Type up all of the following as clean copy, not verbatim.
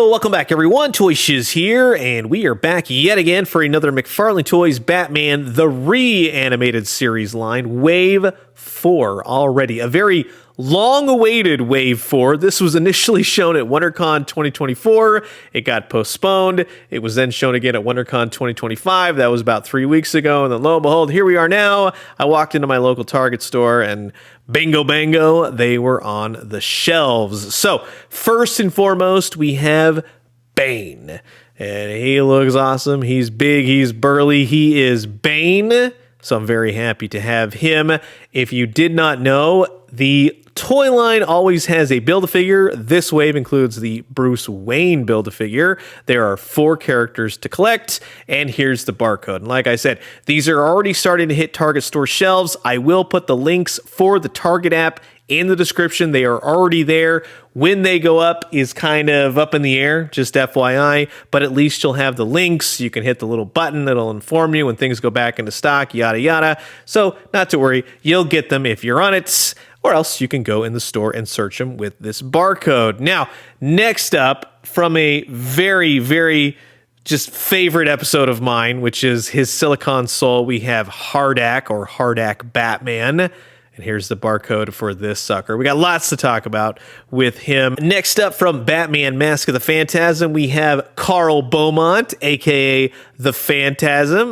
Yo, welcome back everyone, Toy Shiz here, and we are back yet again for another McFarlane Toys Batman the Reanimated Series line, Wave 4 already. A very long-awaited Wave 4. This was initially shown at WonderCon 2024. It got postponed. It was then shown again at WonderCon 2025. That was about 3 weeks ago, and then lo and behold, here we are now. I walked into my local Target store, and bingo bango, they were on the shelves. So, first and foremost, we have Bane. And he looks awesome. He's big, he's burly, he is Bane. So I'm very happy to have him. If you did not know, the toy line always has a Build-A-Figure. This wave includes the Bruce Wayne Build-A-Figure. There are 4 characters to collect, and here's the barcode. And like I said, these are already starting to hit Target store shelves. I will put the links for the Target app in the description. They are already there. When they go up is kind of up in the air, just FYI, but at least you'll have the links. You can hit the little button that'll inform you when things go back into stock, yada, yada. So not to worry, you'll get them if you're on it, or else you can go in the store and search them with this barcode. Now, next up, from a very, very just favorite episode of mine, which is his Silicon Soul, we have H.A.R.D.A.C or H.A.R.D.A.C Batman. And here's the barcode for this sucker. We got lots to talk about with him. Next up, from Batman Mask of the Phantasm, we have Carl Beaumont, a.k.a. the Phantasm.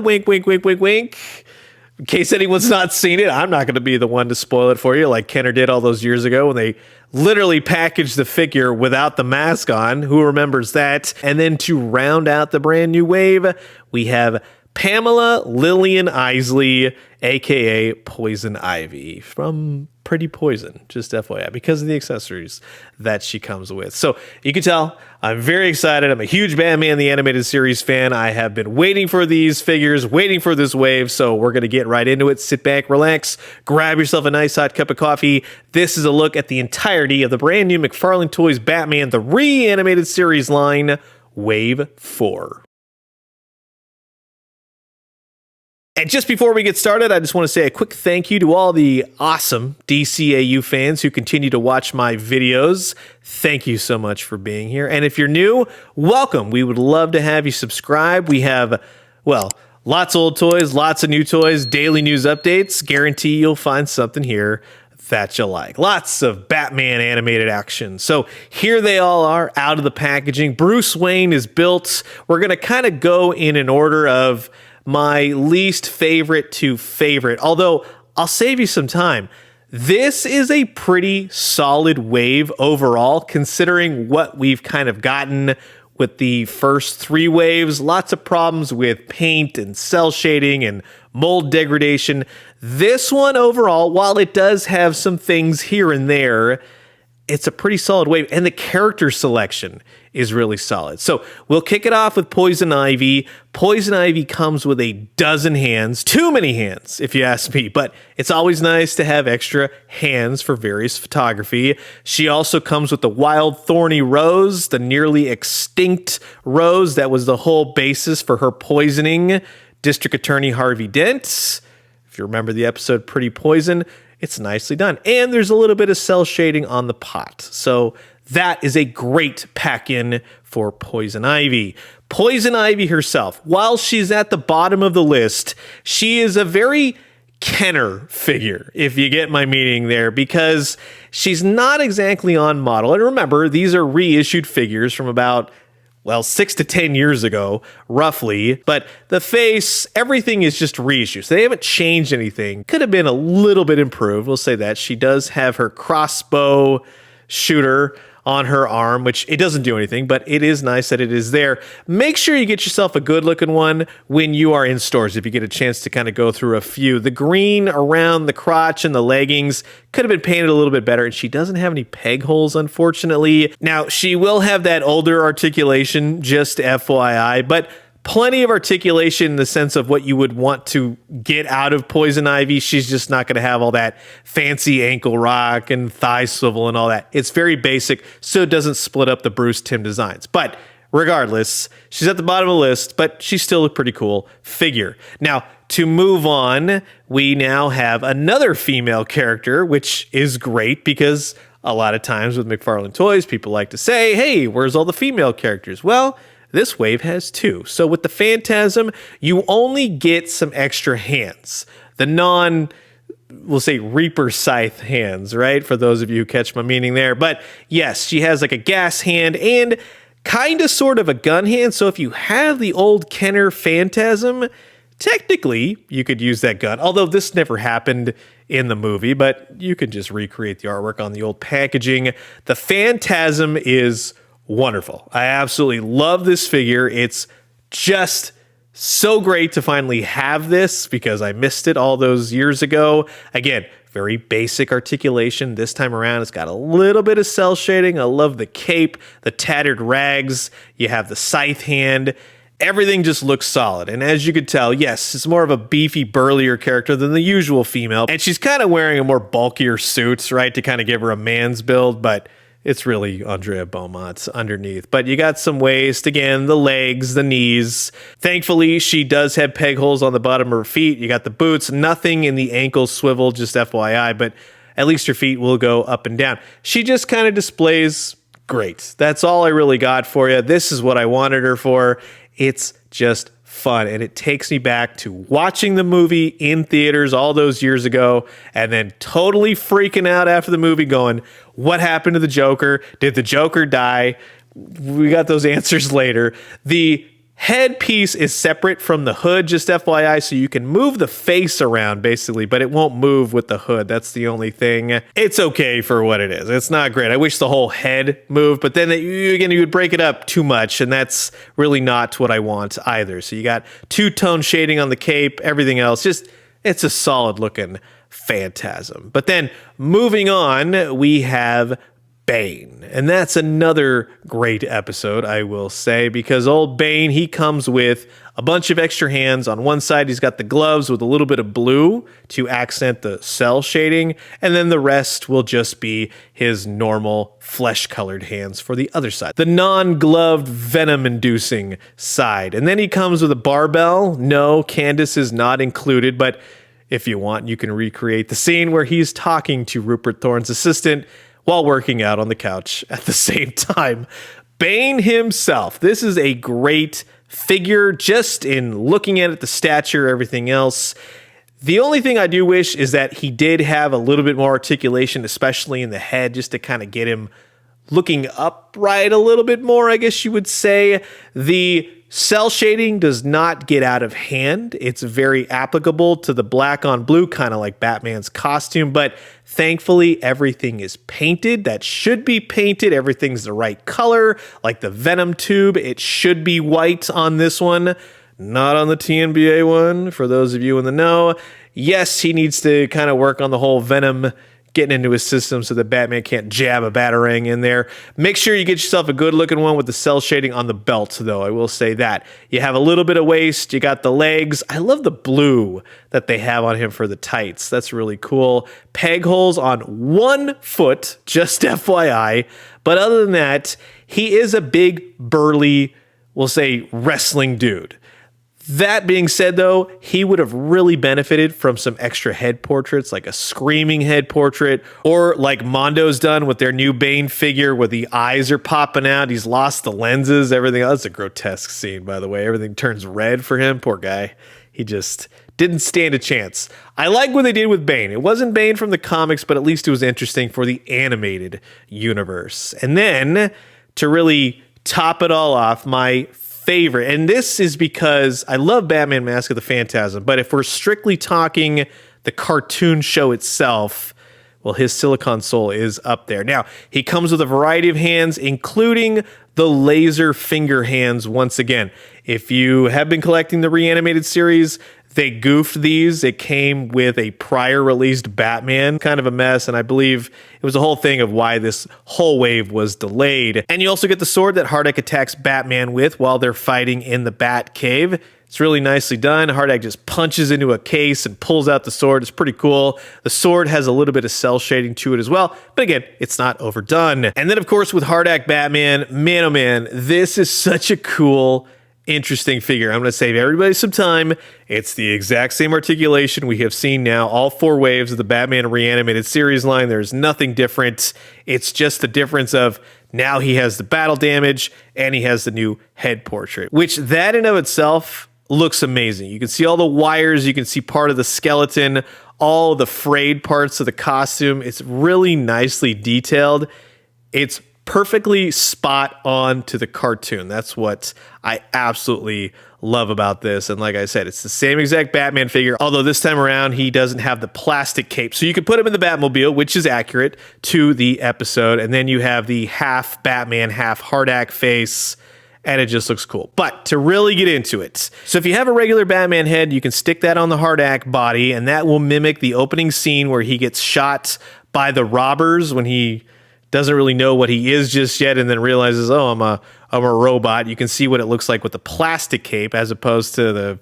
Wink, wink, wink, wink, wink. In case anyone's not seen it, I'm not going to be the one to spoil it for you like Kenner did all those years ago when they literally packaged the figure without the mask on. Who remembers that? And then to round out the brand new wave, we have Pamela Lillian Isley, a.k.a. Poison Ivy from Pretty Poison, just FYI, because of the accessories that she comes with. So you can tell I'm very excited. I'm a huge Batman the Animated Series fan. I have been waiting for these figures, waiting for this wave, so we're going to get right into it. Sit back, relax, grab yourself a nice hot cup of coffee. This is a look at the entirety of the brand new McFarlane Toys Batman the Reanimated Series line, Wave 4. And just before we get started, I just want to say a quick thank you to all the awesome DCAU fans who continue to watch my videos. Thank you so much for being here. And if you're new, welcome. We would love to have you subscribe. We have, well, lots of old toys, lots of new toys, daily news updates. Guarantee you'll find something here that you like. Lots of Batman animated action. So here they all are out of the packaging. Bruce Wayne is built. We're going to kind of go in an order of my least favorite to favorite, although I'll save you some time. This is a pretty solid wave overall, considering what we've kind of gotten with the first 3 waves. Lots of problems with paint and cell shading and mold degradation. This one overall, while it does have some things here and there, it's a pretty solid wave, and the character selection is really solid. So we'll kick it off with Poison Ivy. Poison Ivy comes with a dozen hands, too many hands, if you ask me, but it's always nice to have extra hands for various photography. She also comes with the Wild Thorny Rose, the nearly extinct rose that was the whole basis for her poisoning District Attorney Harvey Dent. If you remember the episode Pretty Poison, it's nicely done. And there's a little bit of cell shading on the pot. So that is a great pack-in for Poison Ivy. Poison Ivy herself, while she's at the bottom of the list, she is a very Kenner figure, if you get my meaning there, because she's not exactly on model. And remember, these are reissued figures from about, well, 6 to 10 years ago, roughly. But the face, everything is just reissued. So they haven't changed anything. Could have been a little bit improved. We'll say that. She does have her crossbow shooter on her arm, which it doesn't do anything, but it is nice that it is there. Make sure you get yourself a good looking one when you are in stores, if you get a chance to kind of go through a few. The green around the crotch and the leggings could have been painted a little bit better, and she doesn't have any peg holes, unfortunately. Now, she will have that older articulation, just FYI, but plenty of articulation in the sense of what you would want to get out of Poison Ivy. She's just not going to have all that fancy ankle rock and thigh swivel and all that. It's very basic, so it doesn't split up the Bruce Timm designs. But regardless, she's at the bottom of the list, but she's still a pretty cool figure. Now, to move on, we now have another female character, which is great because a lot of times with McFarlane toys, people like to say, hey, where's all the female characters? Well, this wave has 2. So with the Phantasm, you only get some extra hands. The we'll say Reaper Scythe hands, right? For those of you who catch my meaning there. But yes, she has like a gas hand and kind of sort of a gun hand. So if you have the old Kenner Phantasm, technically you could use that gun. Although this never happened in the movie, but you can just recreate the artwork on the old packaging. The Phantasm is wonderful. I absolutely love this figure. It's just so great to finally have this because I missed it all those years ago. Again, very basic articulation. This time around, it's got a little bit of cell shading. I love the cape, the tattered rags. You have the scythe hand. Everything just looks solid. And as you could tell, yes, it's more of a beefy, burlier character than the usual female. And she's kind of wearing a more bulkier suit, right, to kind of give her a man's build, but it's really Andrea Beaumont's underneath. But you got some waist, again, the legs, the knees. Thankfully, she does have peg holes on the bottom of her feet. You got the boots, nothing in the ankle swivel, just FYI, but at least her feet will go up and down. She just kind of displays great. That's all I really got for you. This is what I wanted her for. It's just fun, and it takes me back to watching the movie in theaters all those years ago and then totally freaking out after the movie going, what happened to the Joker? Did the Joker die? We got those answers later. The headpiece is separate from the hood, just FYI, so you can move the face around basically, but it won't move with the hood. That's the only thing. It's okay for what it is. It's not great. I wish the whole head moved, but then again, you would break it up too much, and that's really not what I want either. So you got two-tone shading on the cape, everything else, just it's a solid looking Phantasm. But then moving on, we have Bane. And that's another great episode, I will say, because old Bane, he comes with a bunch of extra hands. On one side, he's got the gloves with a little bit of blue to accent the cell shading, and then the rest will just be his normal flesh-colored hands for the other side, the non-gloved venom-inducing side. And then he comes with a barbell. No, Candace is not included, but if you want, you can recreate the scene where he's talking to Rupert Thorne's assistant while working out on the couch at the same time. Bane himself. This is a great figure just in looking at it, the stature, everything else. The only thing I do wish is that he did have a little bit more articulation, especially in the head, just to kind of get him looking upright a little bit more, I guess you would say. The cell shading does not get out of hand. It's very applicable to the black on blue, kind of like Batman's costume, but thankfully everything is painted. That should be painted. Everything's the right color, like the Venom tube. It should be white on this one, not on the TNBA one, for those of you in the know. Yes, he needs to kind of work on the whole Venom getting into his system so that Batman can't jab a Batarang in there. Make sure you get yourself a good looking one with the cell shading on the belt, though. I will say that. You have a little bit of waist. You got the legs. I love the blue that they have on him for the tights. That's really cool. Peg holes on one foot, just FYI. But other than that, he is a big, burly, we'll say, wrestling dude. That being said, though, he would have really benefited from some extra head portraits, like a screaming head portrait, or like Mondo's done with their new Bane figure where the eyes are popping out. He's lost the lenses, everything else. It's a grotesque scene, by the way. Everything turns red for him. Poor guy. He just didn't stand a chance. I like what they did with Bane. It wasn't Bane from the comics, but at least it was interesting for the animated universe. And then, to really top it all off, my favorite, and this is because I love Batman Mask of the Phantasm, but if we're strictly talking the cartoon show itself, well, his Silicon Soul is up there. Now, he comes with a variety of hands, including the laser finger hands once again. If you have been collecting the reanimated series, they goofed these. It came with a prior released Batman, kind of a mess, and I believe it was a whole thing of why this whole wave was delayed. And you also get the sword that H.A.R.D.A.C attacks Batman with while they're fighting in the Bat Cave. It's really nicely done. H.A.R.D.A.C just punches into a case and pulls out the sword. It's pretty cool. The sword has a little bit of cell shading to it as well, but again, it's not overdone. And then, of course, with H.A.R.D.A.C Batman, man, oh man, this is such a cool interesting figure. I'm going to save everybody some time. It's the exact same articulation we have seen now, all 4 waves of the Batman Reanimated series line. There's nothing different. It's just the difference of now he has the battle damage and he has the new head portrait, which that in of itself looks amazing. You can see all the wires. You can see part of the skeleton, all the frayed parts of the costume. It's really nicely detailed. It's perfectly spot on to the cartoon. That's what I absolutely love about this. And like I said, it's the same exact Batman figure, although this time around he doesn't have the plastic cape. So you can put him in the Batmobile, which is accurate to the episode. And then you have the half Batman, half H.A.R.D.A.C face, and it just looks cool. But to really get into it, so if you have a regular Batman head, you can stick that on the H.A.R.D.A.C body, and that will mimic the opening scene where he gets shot by the robbers when he doesn't really know what he is just yet, and then realizes, oh, I'm a robot. You can see what it looks like with the plastic cape as opposed to the,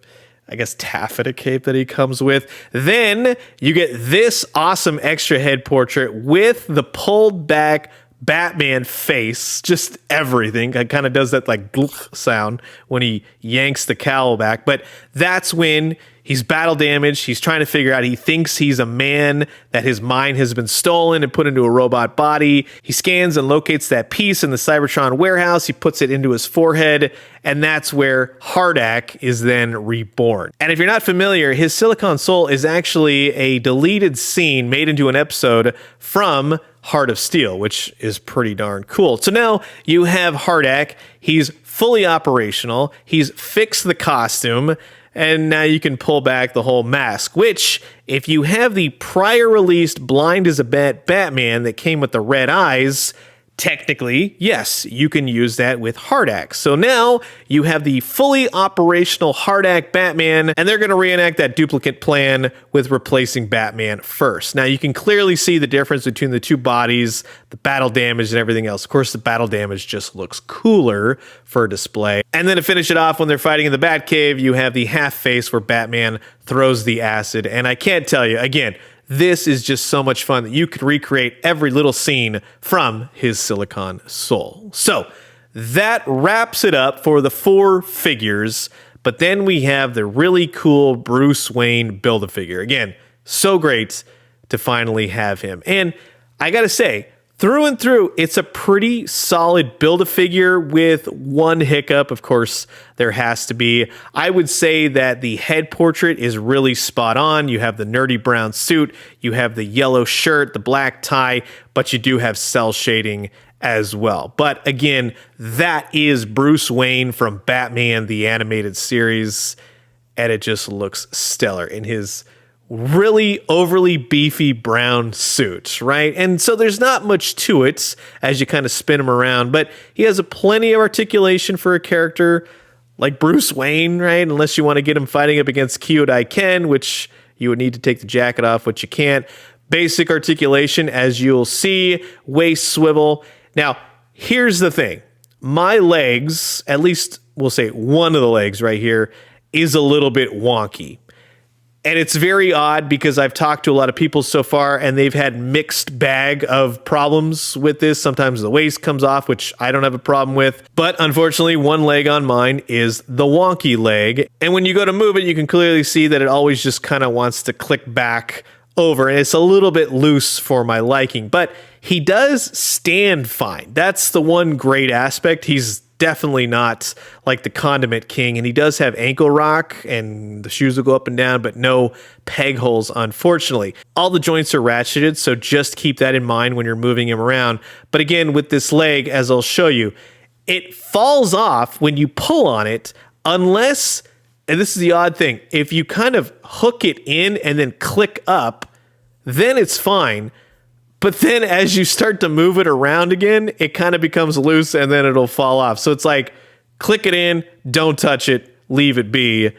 I guess, taffeta cape that he comes with. Then you get this awesome extra head portrait with the pulled back Batman face, just everything. It kind of does that like gluk sound when he yanks the cowl back. But that's when he's battle damaged. He's trying to figure out, he thinks he's a man, that his mind has been stolen and put into a robot body. He scans and locates that piece in the Cybertron warehouse. He puts it into his forehead, and that's where H.A.R.D.A.C is then reborn. And if you're not familiar, his Silicon Soul is actually a deleted scene made into an episode from Heart of Steel, which is pretty darn cool. So now you have H.A.R.D.A.C. He's fully operational. He's fixed the costume. And now you can pull back the whole mask, which, if you have the prior released Blind as a Bat Batman that came with the red eyes, technically, yes, you can use that with H.A.R.D.A.C. So now you have the fully operational H.A.R.D.A.C Batman, and they're going to reenact that duplicate plan with replacing Batman first. Now you can clearly see the difference between the two bodies, the battle damage and everything else. Of course, the battle damage just looks cooler for display. And then to finish it off, when they're fighting in the Batcave, you have the half face where Batman throws the acid. And I can't tell you, again, this is just so much fun that you could recreate every little scene from his Silicon Soul. So that wraps it up for the 4 figures. But then we have the really cool Bruce Wayne Build-A-Figure. Again, so great to finally have him. And I gotta say, through and through, it's a pretty solid Build-A-Figure with one hiccup. Of course, there has to be. I would say that the head portrait is really spot on. You have the nerdy brown suit, you have the yellow shirt, the black tie, but you do have cell shading as well. But again, that is Bruce Wayne from Batman the Animated Series, and it just looks stellar in his really overly beefy brown suit, right? And so there's not much to it as you kind of spin him around, but he has a plenty of articulation for a character like Bruce Wayne, right? Unless you want to get him fighting up against Kyodai Ken, which you would need to take the jacket off, which you can't. Basic articulation, as you'll see, waist swivel. Now, here's the thing. My legs, at least we'll say one of the legs right here, is a little bit wonky. And it's very odd because I've talked to a lot of people so far and they've had mixed bag of problems with this. Sometimes the waist comes off, which I don't have a problem with. But unfortunately, one leg on mine is the wonky leg. And when you go to move it, you can clearly see that it always just kind of wants to click back over. And it's a little bit loose for my liking. But he does stand fine. That's the one great aspect. He's definitely not like the Condiment King, and he does have ankle rock and the shoes will go up and down, but no peg holes, unfortunately. All the joints are ratcheted, so just keep that in mind when you're moving him around. But again, with this leg, as I'll show you, it falls off when you pull on it, unless, and this is the odd thing, if you kind of hook it in and then click up, then it's fine. But then as you start to move it around again, it kind of becomes loose and then it'll fall off. So it's like, click it in, don't touch it, leave it be.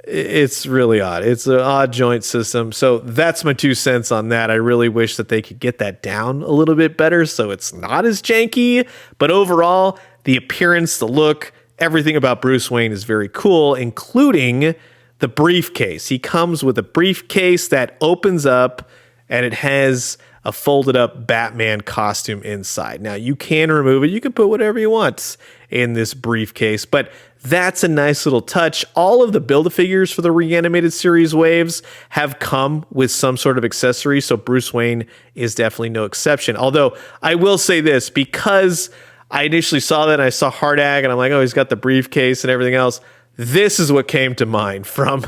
It's really odd. It's an odd joint system. So that's my 2 cents on that. I really wish that they could get that down a little bit better so it's not as janky. But overall, the appearance, the look, everything about Bruce Wayne is very cool, including the briefcase. He comes with a briefcase that opens up, and it has a folded up Batman costume inside. Now, you can remove it. You can put whatever you want in this briefcase, but that's a nice little touch. All of the Build-A-Figures for the Reanimated Series waves have come with some sort of accessory, so Bruce Wayne is definitely no exception. Although, I will say this, because I initially saw that and I saw H.A.R.D.A.C, and I'm like, oh, he's got the briefcase and everything else. This is what came to mind from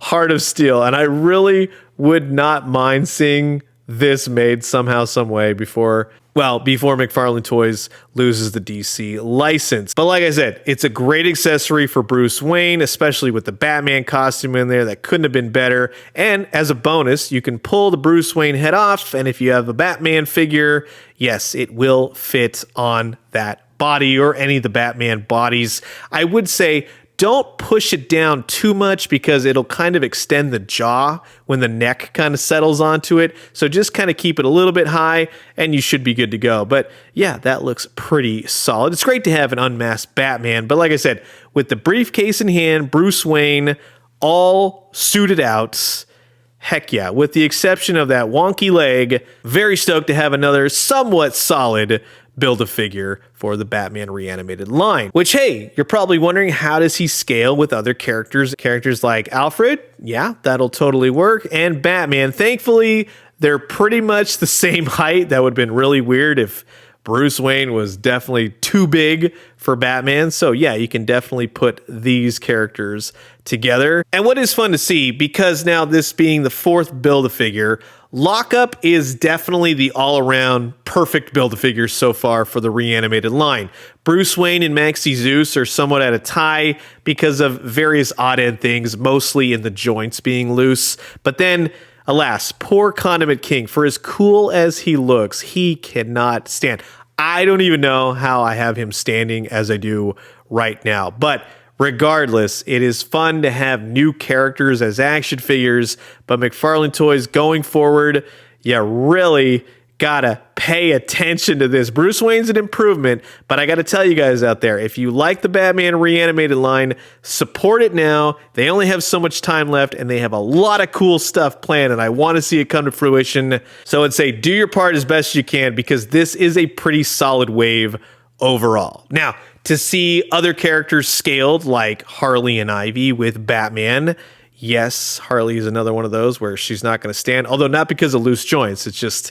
Heart of Steel, and I really would not mind seeing this made somehow, some way before McFarlane Toys loses the DC license. But like I said, it's a great accessory for Bruce Wayne, especially with the Batman costume in there. That couldn't have been better. And as a bonus, you can pull the Bruce Wayne head off, and if you have a Batman figure, yes, it will fit on that body or any of the Batman bodies. I would say don't push it down too much because it'll kind of extend the jaw when the neck kind of settles onto it. So just kind of keep it a little bit high and you should be good to go. But yeah, that looks pretty solid. It's great to have an unmasked Batman. But like I said, with the briefcase in hand, Bruce Wayne all suited out. Heck yeah, with the exception of that wonky leg, very stoked to have another somewhat solid Build-A-Figure for the Batman Reanimated line. Which, hey, you're probably wondering, how does he scale with other characters? Characters like Alfred? Yeah, that'll totally work. And Batman. Thankfully, they're pretty much the same height. That would have been really weird if Bruce Wayne was definitely too big for Batman. So yeah, you can definitely put these characters together. And what is fun to see, because now this being the fourth Build-A-Figure, Lockup is definitely the all-around perfect Build-A-Figure so far for the Reanimated line. Bruce Wayne and Maxie Zeus are somewhat at a tie because of various odd-end things, mostly in the joints being loose. But then, alas, poor Condiment King, for as cool as he looks, he cannot stand. I don't even know how I have him standing as I do right now. But regardless, it is fun to have new characters as action figures, but McFarlane Toys going forward, you really gotta pay attention to this. Bruce Wayne's an improvement, but I gotta tell you guys out there, if you like the Batman Reanimated line, support it now. They only have so much time left, and they have a lot of cool stuff planned, and I want to see it come to fruition. So I'd say do your part as best you can, because this is a pretty solid wave overall. Now, to see other characters scaled like Harley and Ivy with Batman, yes, Harley is another one of those where she's not going to stand, although not because of loose joints. It's just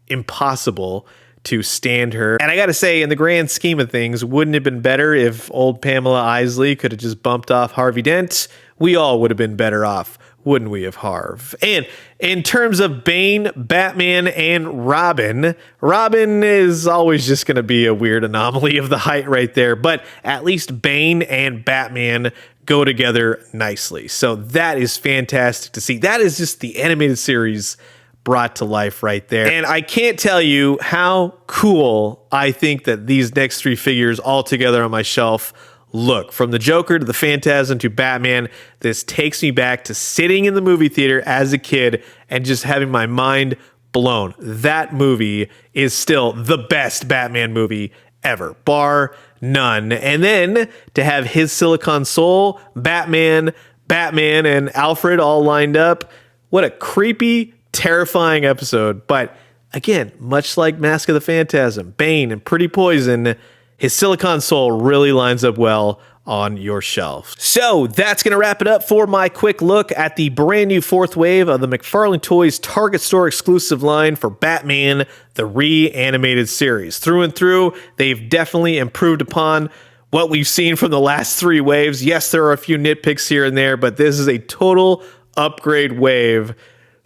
impossible to stand her. And I got to say, in the grand scheme of things, wouldn't it have been better if old Pamela Isley could have just bumped off Harvey Dent? We all would have been better off, wouldn't we, of Harv? And in terms of Bane, Batman, and Robin is always just going to be a weird anomaly of the height right there, but at least Bane and Batman go together nicely. So that is fantastic to see. That is just the animated series brought to life right there. And I can't tell you how cool I think that these next three figures all together on my shelf look. From the Joker to the Phantasm to Batman, this takes me back to sitting in the movie theater as a kid and just having my mind blown. That movie is still the best Batman movie ever, bar none. And then to have his Silicon Soul, Batman, and Alfred all lined up. What a creepy, terrifying episode. But again, much like Mask of the Phantasm, Bane, and Pretty Poison, his Silicon Soul really lines up well on your shelf. So that's going to wrap it up for my quick look at the brand new fourth wave of the McFarlane Toys Target Store exclusive line for Batman, the Reanimated series. Through and through, they've definitely improved upon what we've seen from the last three waves. Yes, there are a few nitpicks here and there, but this is a total upgrade wave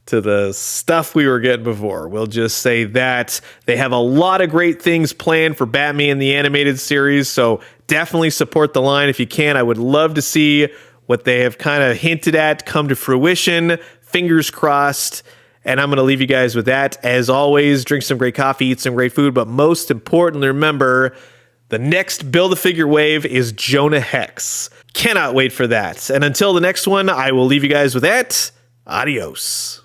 to the stuff we were getting before. We'll just say that. They have a lot of great things planned for Batman the Animated Series, so definitely support the line if you can. I would love to see what they have kind of hinted at come to fruition. Fingers crossed. And I'm going to leave you guys with that. As always, drink some great coffee, eat some great food, but most importantly, remember, the next Build-A-Figure wave is Jonah Hex. Cannot wait for that. And until the next one, I will leave you guys with that. Adios.